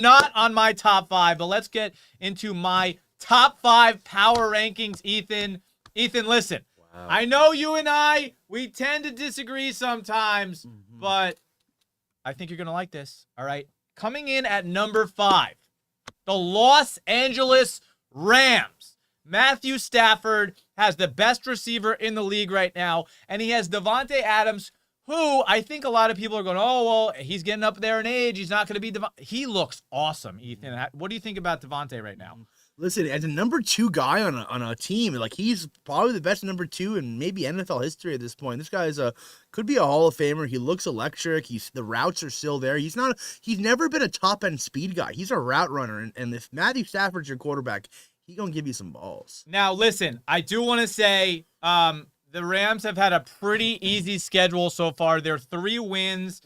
not on my top 5, but let's get into my top 5 power rankings, Ethan. Ethan, listen. Wow. I know you and we tend to disagree sometimes, but I think you're going to like this. All right. Coming in at number 5, the Los Angeles Rams. Matthew Stafford has the best receiver in the league right now, and he has Davante Adams, who I think a lot of people are going, oh, well, he's getting up there in age. He's not going to be He looks awesome, Ethan. What do you think about Davante right now? Listen, as a number 2 guy on a team, like, he's probably the best number 2 in maybe NFL history at this point. This guy's could be a Hall of Famer. He looks electric. The routes are still there. He's never been a top end speed guy. He's a route runner, and if Matthew Stafford's your quarterback, he's gonna give you some balls. Now, listen, I do want to say the Rams have had a pretty easy schedule so far. Their 3 wins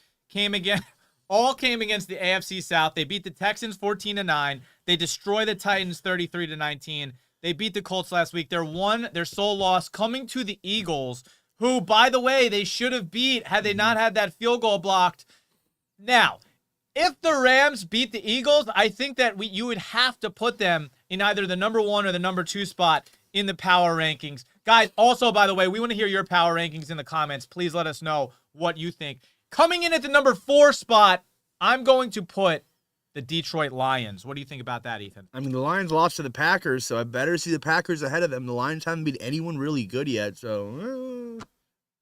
all came against the AFC South. They beat the Texans 14-9. They destroy the Titans 33-19. They beat the Colts last week. Their sole loss coming to the Eagles, who, by the way, they should have beat had they not had that field goal blocked. Now, if the Rams beat the Eagles, I think that you would have to put them in either the number 1 or the number 2 spot in the power rankings. Guys, also, by the way, we want to hear your power rankings in the comments. Please let us know what you think. Coming in at the number 4 spot, I'm going to put the Detroit Lions. What do you think about that, Ethan? I mean, the Lions lost to the Packers, so I better see the Packers ahead of them. The Lions haven't beat anyone really good yet, so...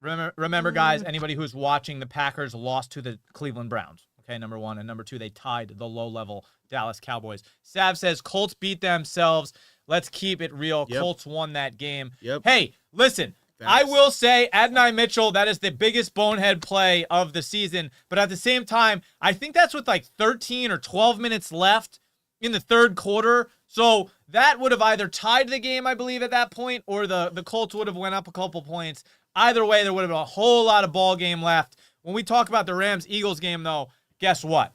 Remember, guys, anybody who's watching, the Packers lost to the Cleveland Browns. Okay, number 1. And number 2, they tied the low-level Dallas Cowboys. Sav says, Colts beat themselves. Let's keep it real. Yep. Colts won that game. Yep. Hey, listen. I will say, Adonai Mitchell, that is the biggest bonehead play of the season. But at the same time, I think that's with like 13 or 12 minutes left in the third quarter. So that would have either tied the game, I believe, at that point, or the Colts would have went up a couple points. Either way, there would have been a whole lot of ball game left. When we talk about the Rams-Eagles game, though, guess what?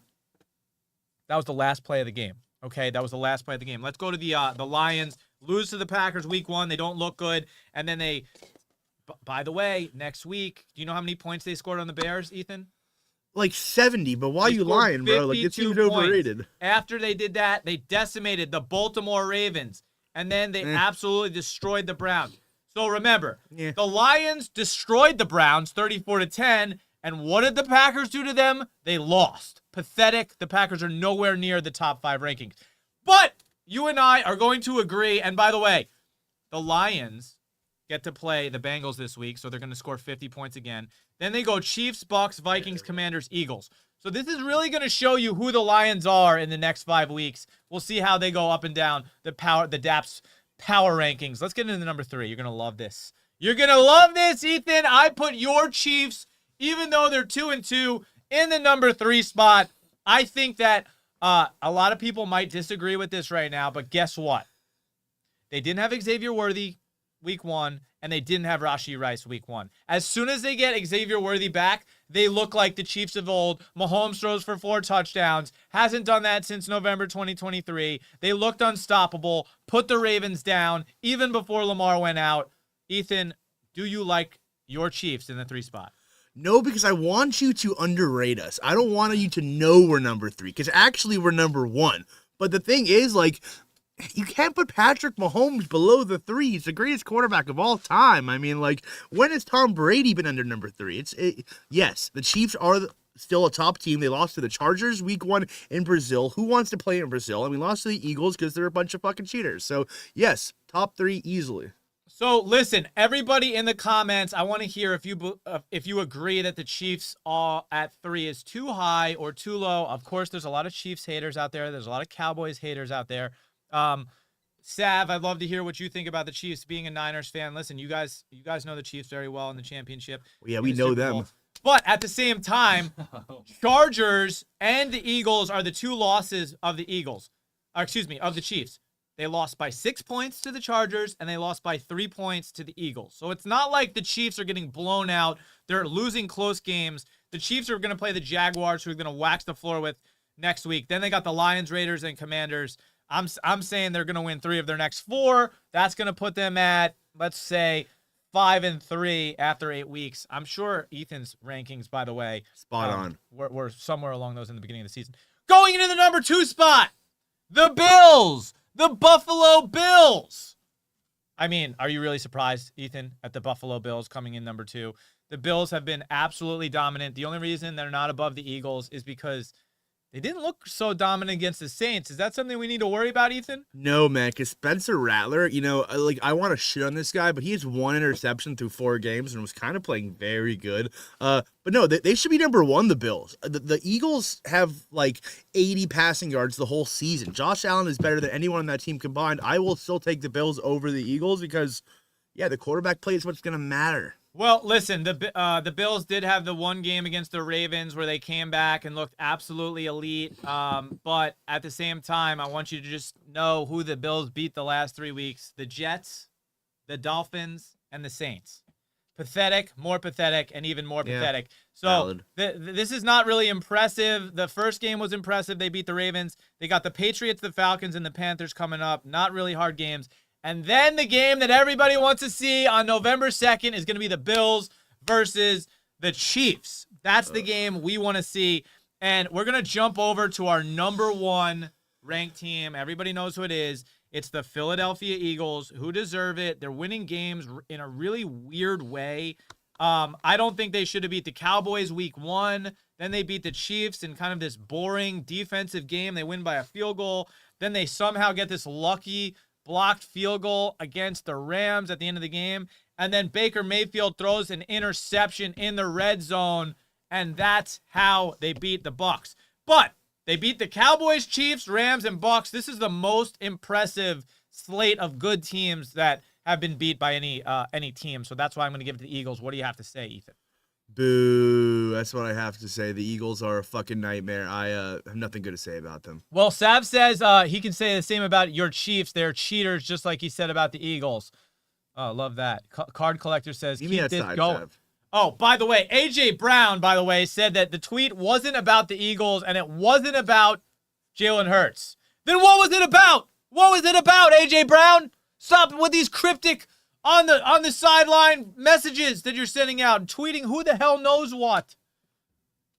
That was the last play of the game. Okay, that was the last play of the game. Let's go to the Lions. Lose to the Packers week 1. They don't look good. And then they... By the way, next week, do you know how many points they scored on the Bears, Ethan? Like 70, but why are you lying, bro? Like, it seems overrated. After they did that, they decimated the Baltimore Ravens, and then they absolutely destroyed the Browns. So remember, the Lions destroyed the Browns 34-10, and what did the Packers do to them? They lost. Pathetic. The Packers are nowhere near the top 5 rankings. But you and I are going to agree, and by the way, the Lions get to play the Bengals this week, so they're going to score 50 points again. Then they go Chiefs, Bucks, Vikings, Commanders, Eagles. So this is really going to show you who the Lions are in the next 5 weeks. We'll see how they go up and down the Dappz power rankings. Let's get into the number 3. You're going to love this. You're going to love this, Ethan. I put your Chiefs, even though they're 2-2, in the number 3 spot. I think that a lot of people might disagree with this right now, but guess what? They didn't have Xavier Worthy week 1, and they didn't have Rashee Rice week 1. As soon as they get Xavier Worthy back, they look like the Chiefs of old. Mahomes throws for 4 touchdowns. Hasn't done that since November 2023. They looked unstoppable, put the Ravens down, even before Lamar went out. Ethan, do you like your Chiefs in the 3 spot? No, because I want you to underrate us. I don't want you to know we're number 3, because actually we're number 1. But the thing is, like, you can't put Patrick Mahomes below the 3. He's the greatest quarterback of all time. I mean, like, when has Tom Brady been under number 3? Yes, the Chiefs are still a top team. They lost to the Chargers week 1 in Brazil. Who wants to play in Brazil? And we lost to the Eagles because they're a bunch of fucking cheaters. So, yes, top 3 easily. So, listen, everybody in the comments, I want to hear if you agree that the Chiefs are at 3 is too high or too low. Of course, there's a lot of Chiefs haters out there. There's a lot of Cowboys haters out there. Sav, I'd love to hear what you think about the Chiefs. Being a Niners fan, listen, you guys know the Chiefs very well in the championship. Yeah, we know them. But at the same time, Chargers and the Eagles are the 2 losses of the of the Chiefs. They lost by 6 points to the Chargers, and they lost by 3 points to the Eagles. So it's not like the Chiefs are getting blown out. They're losing close games. The Chiefs are going to play the Jaguars, who are going to wax the floor with next week. Then they got the Lions, Raiders, and Commanders. I'm saying they're going to win 3 of their next 4. That's going to put them at, let's say, 5-3 after 8 weeks. I'm sure Ethan's rankings, by the way, spot on. We're somewhere along those in the beginning of the season. Going into the number 2 spot, the Bills. The Buffalo Bills. I mean, are you really surprised, Ethan, at the Buffalo Bills coming in number 2? The Bills have been absolutely dominant. The only reason they're not above the Eagles is because they didn't look so dominant against the Saints. Is that something we need to worry about, Ethan? No, man, because Spencer Rattler, I want to shit on this guy, but he has 1 interception through 4 games and was kind of playing very good. But no, they should be number 1, the Bills. The Eagles have 80 passing yards the whole season. Josh Allen is better than anyone on that team combined. I will still take the Bills over the Eagles because, the quarterback play is what's going to matter. Well, listen, the Bills did have the one game against the Ravens where they came back and looked absolutely elite. But at the same time, I want you to just know who the Bills beat the last 3 weeks. The Jets, the Dolphins, and the Saints. Pathetic, more pathetic, and even more pathetic. So this is not really impressive. The first game was impressive. They beat the Ravens. They got the Patriots, the Falcons, and the Panthers coming up. Not really hard games. And then the game that everybody wants to see on November 2nd is going to be the Bills versus the Chiefs. That's the game we want to see. And we're going to jump over to our number 1 ranked team. Everybody knows who it is. It's the Philadelphia Eagles, who deserve it. They're winning games in a really weird way. I don't think they should have beat the Cowboys week 1. Then they beat the Chiefs in kind of this boring defensive game. They win by a field goal. Then they somehow get this lucky blocked field goal against the Rams at the end of the game. And then Baker Mayfield throws an interception in the red zone. And that's how they beat the Bucs. But they beat the Cowboys, Chiefs, Rams, and Bucs. This is the most impressive slate of good teams that have been beat by any team. So that's why I'm going to give it to the Eagles. What do you have to say, Ethan? Boo. That's what I have to say. The Eagles are a fucking nightmare. I have nothing good to say about them. Well, Sav says he can say the same about your Chiefs. They're cheaters, just like he said about the Eagles. Oh, love that. Card Collector says, keep this going. Sav. Oh, by the way, AJ Brown, said that the tweet wasn't about the Eagles and it wasn't about Jalen Hurts. Then what was it about? What was it about, AJ Brown? Stop with these cryptic on the sideline messages that you're sending out and tweeting who the hell knows what.